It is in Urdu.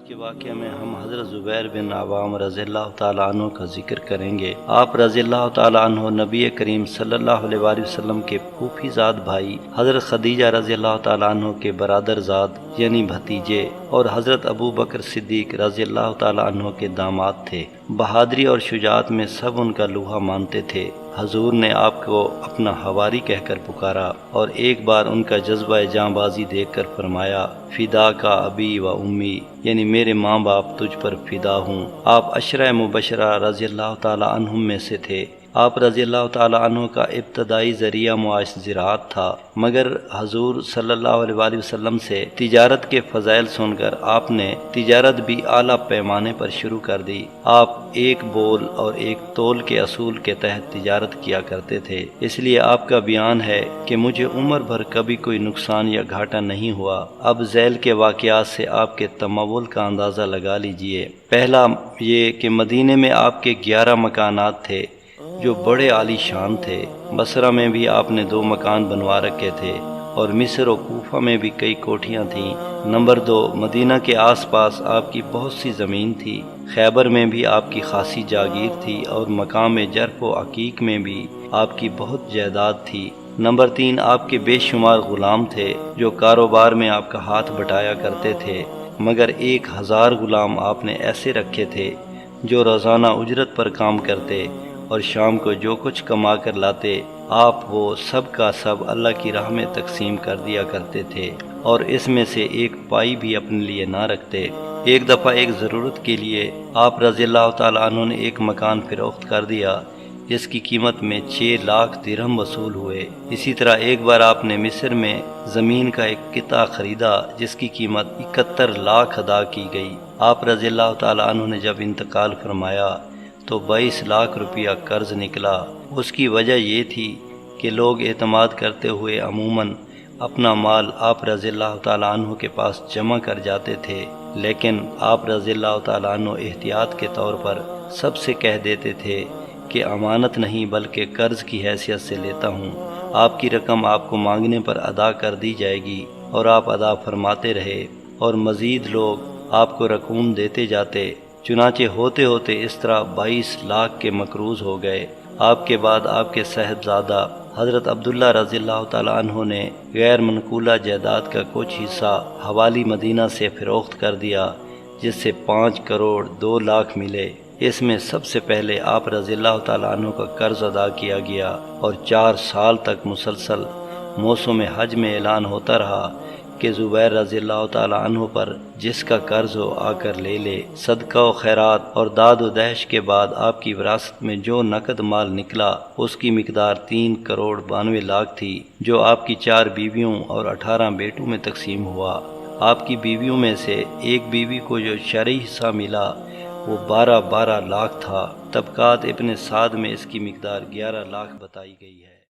کے واقعے میں ہم حضرت زبیر بن عوام رضی اللہ تعالیٰ عنہ کا ذکر کریں گے۔ آپ رضی اللہ تعالیٰ عنہ نبی کریم صلی اللہ علیہ وآلہ وسلم کے پھوپھی زاد بھائی حضرت خدیجہ رضی اللہ تعالیٰ عنہ کے برادر زاد یعنی بھتیجے اور حضرت ابو بکر صدیق رضی اللہ تعالیٰ عنہ کے داماد تھے۔ بہادری اور شجاعت میں سب ان کا لوہا مانتے تھے۔ حضور نے آپ کو اپنا حواری کہہ کر پکارا اور ایک بار ان کا جذبہ جاں بازی دیکھ کر فرمایا، فدا کا ابی و امی، یعنی میرے ماں باپ تجھ پر فدا ہوں۔ آپ عشرہ مبشرہ رضی اللہ تعالی عنہم میں سے تھے۔ آپ رضی اللہ تعالی عنہ کا ابتدائی ذریعہ معاش زراعت تھا، مگر حضور صلی اللہ علیہ وآلہ وسلم سے تجارت کے فضائل سن کر آپ نے تجارت بھی اعلیٰ پیمانے پر شروع کر دی۔ آپ ایک بول اور ایک تول کے اصول کے تحت تجارت کیا کرتے تھے، اس لیے آپ کا بیان ہے کہ مجھے عمر بھر کبھی کوئی نقصان یا گھاٹا نہیں ہوا۔ اب ذیل کے واقعات سے آپ کے تمول کا اندازہ لگا لیجئے۔ پہلا یہ کہ مدینے میں آپ کے 11 مکانات تھے جو بڑے عالی شان تھے۔ بصرہ میں بھی آپ نے 2 مکان بنوا رکھے تھے اور مصر و کوفہ میں بھی کئی کوٹھیاں تھیں۔ نمبر 2، مدینہ کے آس پاس آپ کی بہت سی زمین تھی۔ خیبر میں بھی آپ کی خاصی جاگیر تھی اور مقام جرف و عقیق میں بھی آپ کی بہت جائیداد تھی۔ نمبر 3، آپ کے بے شمار غلام تھے جو کاروبار میں آپ کا ہاتھ بٹایا کرتے تھے، مگر 1000 غلام آپ نے ایسے رکھے تھے جو روزانہ اجرت پر کام کرتے اور شام کو جو کچھ کما کر لاتے آپ وہ سب کا سب اللہ کی راہ میں تقسیم کر دیا کرتے تھے اور اس میں سے ایک پائی بھی اپنے لیے نہ رکھتے۔ ایک دفعہ ایک ضرورت کے لیے آپ رضی اللہ تعالیٰ عنہ نے ایک مکان فروخت کر دیا جس کی قیمت میں 6 لاکھ درہم وصول ہوئے۔ اسی طرح ایک بار آپ نے مصر میں زمین کا ایک قطعہ خریدا جس کی قیمت 71 لاکھ ادا کی گئی۔ آپ رضی اللہ تعالیٰ عنہ نے جب انتقال فرمایا تو 22 لاکھ روپیہ قرض نکلا۔ اس کی وجہ یہ تھی کہ لوگ اعتماد کرتے ہوئے عموماً اپنا مال آپ رضی اللہ تعالیٰ عنہ کے پاس جمع کر جاتے تھے، لیکن آپ رضی اللہ تعالیٰ عنہ احتیاط کے طور پر سب سے کہہ دیتے تھے کہ امانت نہیں بلکہ قرض کی حیثیت سے لیتا ہوں، آپ کی رقم آپ کو مانگنے پر ادا کر دی جائے گی، اور آپ ادا فرماتے رہے اور مزید لوگ آپ کو رقوم دیتے جاتے۔ چنانچہ ہوتے ہوتے اس طرح 22 لاکھ کے مقروض ہو گئے۔ آپ کے بعد آپ کے صاحبزادہ حضرت عبداللہ رضی اللہ تعالیٰ عنہ نے غیر منقولہ جائیداد کا کچھ حصہ حوالی مدینہ سے فروخت کر دیا جس سے 5 کروڑ 2 لاکھ ملے۔ اس میں سب سے پہلے آپ رضی اللہ تعالیٰ عنہ کا قرض ادا کیا گیا اور 4 سال تک مسلسل موسم حج میں اعلان ہوتا رہا کہ زبیر رضی اللہ تعالیٰ عنہ پر جس کا قرض ہو آ کر لے لے۔ صدقہ و خیرات اور داد و دہش کے بعد آپ کی وراثت میں جو نقد مال نکلا اس کی مقدار 3 کروڑ 92 لاکھ تھی، جو آپ کی 4 بیویوں اور 18 بیٹوں میں تقسیم ہوا۔ آپ کی بیویوں میں سے ایک بیوی کو جو شرعی حصہ ملا وہ 12 لاکھ تھا۔ طبقات ابن سعد میں اس کی مقدار 11 لاکھ بتائی گئی ہے۔